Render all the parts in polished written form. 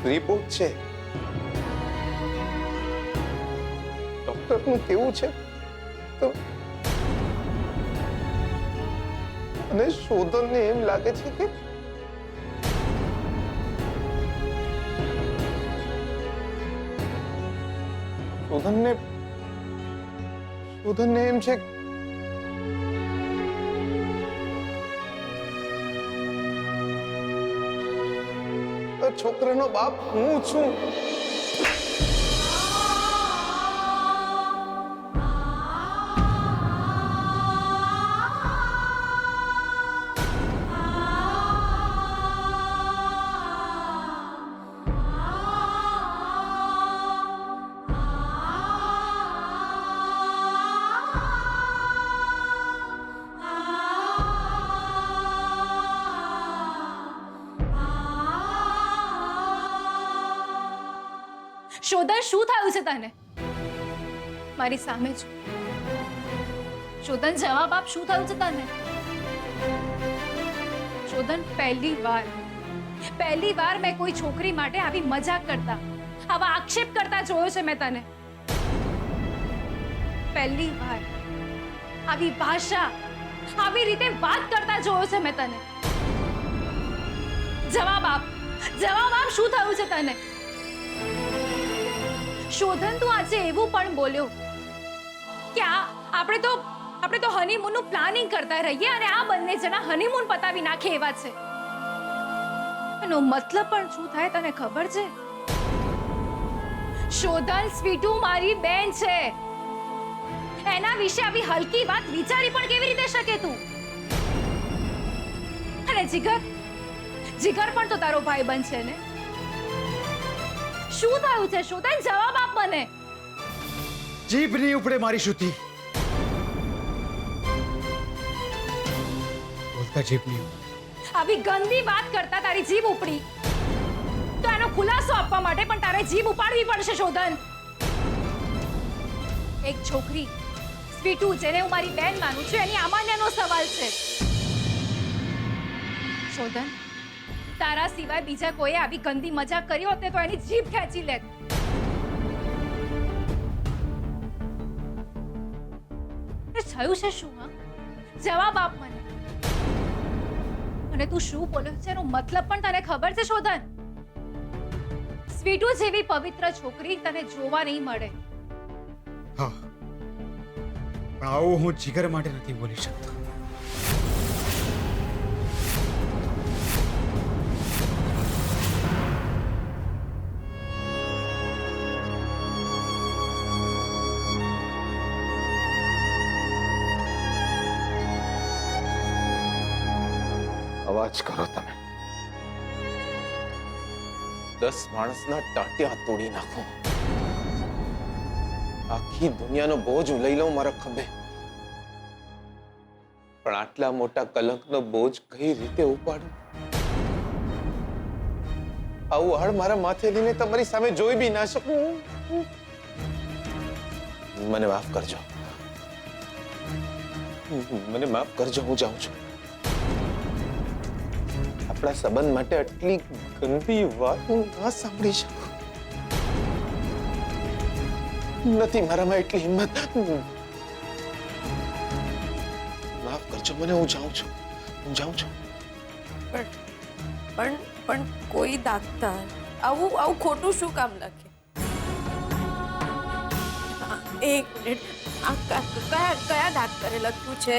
Report છે, ડોક્ટરનું કેવું છે તો અને શોધનને એમ લાગે છે કે શોધનને એમ છે છોકરાનો બાપ હું છું. શોધન, શું થયું છે તને? મારી સામે જ શોધન, જવાબ આપ. શું થયું છે તને? શોધન, પહેલી વાર મેં કોઈ છોકરી માટે આવી મજાક કરતા, આવા આક્ષેપ કરતા જોયો છે મેં તને. પહેલી વાર આવી ભાષા, આવી રીતે વાત કરતા જોયો છે મેં તને. જવાબ આપ, શું થયું છે તને? શોધન, તું આજે એવું પણ બોલ્યો કે આપણે તો હનીમૂનનું પ્લાનિંગ કરતા રહીએ અને આ બંને જણા હનીમૂન પતાવી નાખે એવા છે. એનો મતલબ પણ શું થાય તને ખબર છે? શોધન, સ્વીટુ મારી બેન છે, એના વિશે આવી હલકી વાત વિચારી પણ કેવી રીતે શકે તું? અને જીગર પણ તો તારો ભાઈબંધ છે ને? શું થયું છે શોધન? જવાબ આપ મને. જીભ નહીં ઉપડે મારી શુદ્ધિ, બોલતા જીભ નહીં ઉપડે. આવી ગંદી વાત કરતા તારી જીભ ઉપડી તો એનો ખુલાસો આપવા માટે પણ તારે જીભ ઉપાડવી પડશે શોધન. એક છોકરી સ્વીટુ, જેને હું મારી બેન માનું છું, એની અમાન્યનો સવાલ છે. શોધન, તારા સિવાય બીજા કોઈ આવી ગંદી મજાક કરી હોત ને તો એની જીભ ખેંચી લેત. થયું છે શું? હા, જવાબ આપ મને. અને તું શું બોલ્યો છે એનો મતલબ પણ તને ખબર છે શોધન? સ્વીટુ જેવી પવિત્ર છોકરી તને જોવા નહીં મળે. હા, પણ આવું હું જીગર માટે નથી બોલી શકતો. અવાજ કરો તમે, 10 માણસના ટાંટિયા તોડી નાખો. આખી દુનિયાનો બોજ લઈ લઉં મારા ખભે, પણ આટલા મોટા કલંકનો બોજ કઈ રીતે ઉપાડું? આવું હળ મારા માથે લઈને તમારી સામે જોઈ બી ના શકું. મને માફ કરજો, મને માફ કરજો. હું જાઉં છું. આપણા સંબંધ માટે આટલી ગંદી વાત હું ના સાંભળી શકું. નથી મારામાં એટલી હિંમત. માફ કરજો મને. હું જાઉં છું. પણ કોઈ ડાક્ટર આવું ખોટું શું કામ લખે? એક મિનિટ, કયા ડાક્ટરે લખ્યું છે?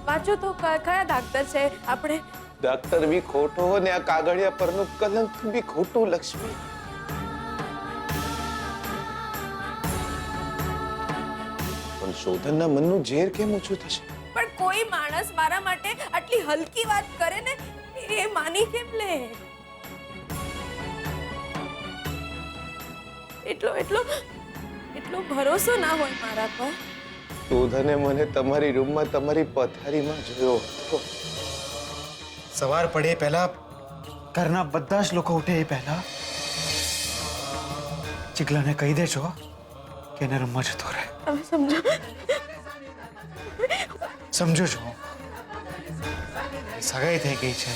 વાંચો તો કયા ડાક્ટર છે? આપણે ડાક્ટર બી ખોટો ને આ કાગળિયા પરનું કલંક બી ખોટું. લક્ષ્મી, પણ શોધનના મનનું ઝેર કેમ ઓછું થશે? પણ કોઈ માણસ મારા માટે આટલી હલકી વાત કરે ને એ માની કેમ લે? એટલો ભરોસો ના હોય મારા પર? શોધને મને તમારી રૂમમાં તમારી પથારીમાં જોયો હતો. સવાર પડે પહેલા, ઘરના બધા જ લોકો ઉઠે એ પહેલા ચીગલાને કહી દેજો કે એને રૂમમાં જતો રહે. તમે સમજો છો? સગાઈ થઈ ગઈ છે,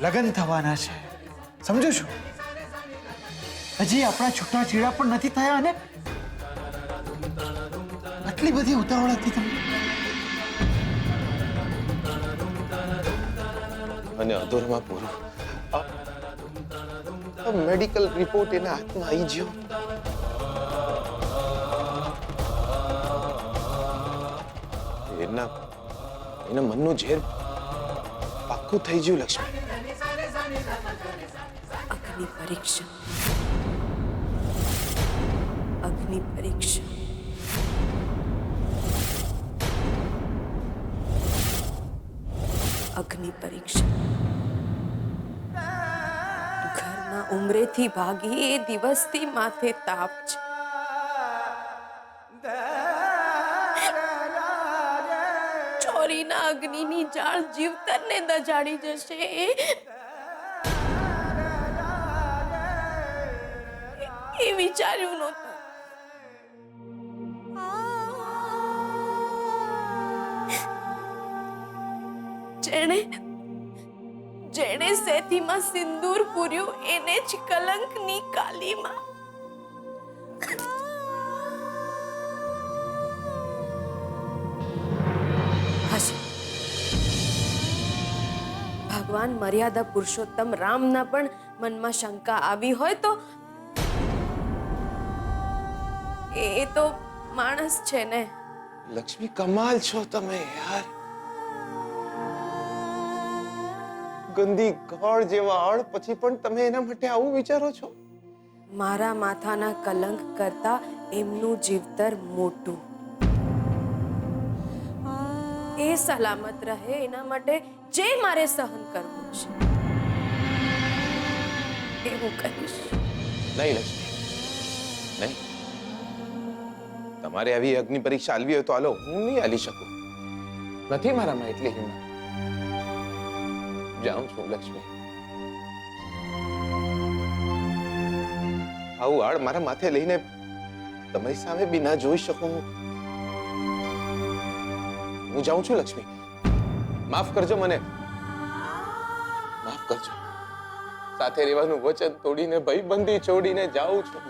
લગ્ન થવાના છે, સમજો છો? હજી આપણા છૂટાછેડા પણ નથી થયા અને આટલી બધી ઉતાવળ હતી તમને. અને અધૂરમાં પૂરું મેડિકલ રિપોર્ટ એના હાથમાં આવી ગયો. એના મનનું ઝેર પાક્કું થઈ ગયું લક્ષ્મી. અગ્નિ પરીક્ષા, અગ્નિ પરીક્ષા. અગ્નિ પરીક્ષા. ઘરના ઉંમરેથી ભાગી એ દિવસથી માથે તાપ છે. ચોરીના અગ્નિની જાળ જીવતરને દજાડી જશે એ વિચાર્યું નહોતું. જેણે સેથીમાં સિંદૂર પૂર્યું એને જ કલંકની કાલીમાં. હશે ભગવાન મર્યાદા પુરુષોત્તમ રામના પણ મનમાં શંકા આવી હોય તો એ તો માણસ છે ને. લક્ષ્મી કમાલ છો તમે યાર. ગંદી ગોળ જેવા આળ પછી પણ તમે એના માટે આવું વિચારો છો? મારા માથાના કલંક કરતા એમનું જીવતર મોટું. એ સલામત રહે એના માટે જે મારે સહન કરવું છે એ હું કરીશ. નહીં લક્ષ્મી, નહીં. તમારે આવી અગ્નિ પરીક્ષા આલવી હોય તો હાલો, હું નહીં આલી શકું. નથી મારામાં એટલી હિંમત. જાઉં છું લક્ષ્મી. આવું આડ મારા માથે લઈને તમારી સામે બી ના જોઈ શકું. હું જાઉં છું લક્ષ્મી. માફ કરજો મને, માફ કરજો. સાથે રહેવાનું વચન તોડીને ભાઈબંધી છોડીને જાઉં છું.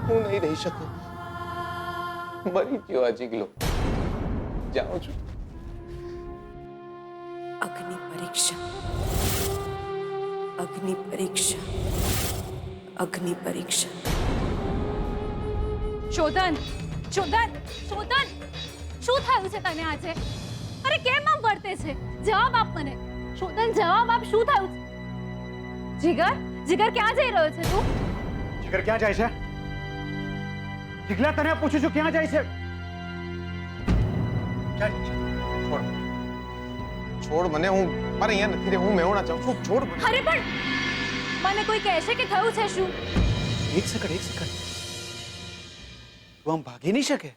હું નહીં રહી શકું. મરી ગયો આ જીગલો. જાઉં છું. અગ્નિ પરીક્ષા, અગ્નિ પરીક્ષા, અગ્નિ પરીક્ષા. શોધન, શોધન, શોધન, શું થયું છે તને આજે? અરે કેમ આમ વર્તે છે? જવાબ આપ મને. શોધન, જવાબ આપ. શું થયું છે? જીગર, જીગર ક્યાં જઈ રહ્યો છે તું? જીગર ક્યાં જાય છે? જીગલા તને પૂછું છું ક્યાં જાય છે? ચાલ છોડ. છોડ મને. હું મારે અહીંયા નથી રહેવું. હું મેહોણા જાઉં છું. છોડ મને. અરે પણ મને કોઈ કહેશે કે થયું છે શું? એક સેકન્ડ, એક સેકન્ડ. તું આમ ભાગી નહીં શકે.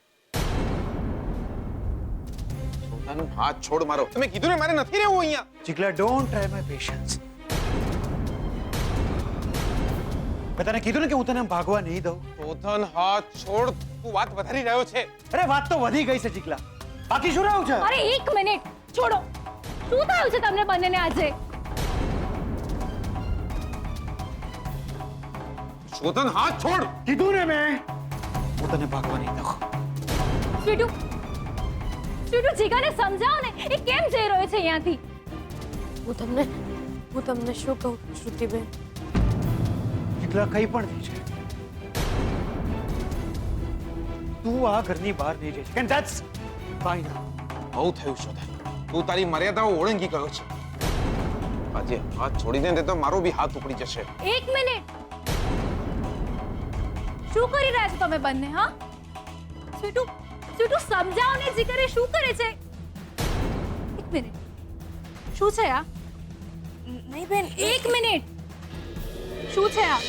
પોતાનો હાથ છોડ મારો. તમે કીધું ને મારે નથી રહેવું અહીંયા. જીગલા, ડોન્ટ ટ્રાય માય પેશન્સ. મેં તને કીધું ને કે હું તને આમ ભાગવા નહીં દઉં. પોતાનો હાથ છોડ. તું વાત વધારી રહ્યો છે. અરે વાત તો વધી ગઈ છે જીગલા. બાકી શું રહ્યું છે? અરે એક મિનિટ છોડો. શું થયું છે તમને બંનેને આજે? શોધન, હાથ છોડ. કીધું ને મેં હું તને ભાગવા નહીં દઉં. સ્વીટુ, સ્વીટુ, જીગાને સમજાવો ને. એ કેમ જઈ રહ્યો છે અહીંયાથી? હું તમને શું કહું શ્રુતિબેન? જીગલા, કઈ પણ થઈ છે, તું આ ઘરની બહાર નહીં જઈ શકે. And that's fine. બહુ થયું શોધન. તું તારી મર્યાદાઓ ઓળંગી ગયો છે. આજે હાથ છોડીને દે તો મારો બી હાથ ઉપડી જશે. એક મિનિટ. શું કરી રહ્યા છો તમે બંને? હા, સ્વીટુ, સ્વીટુ, સમજાવો ને. જીગરે શું કરે છે? એક મિનિટ. શું છે આ? નહીં બેન, એક મિનિટ. શું છે આ?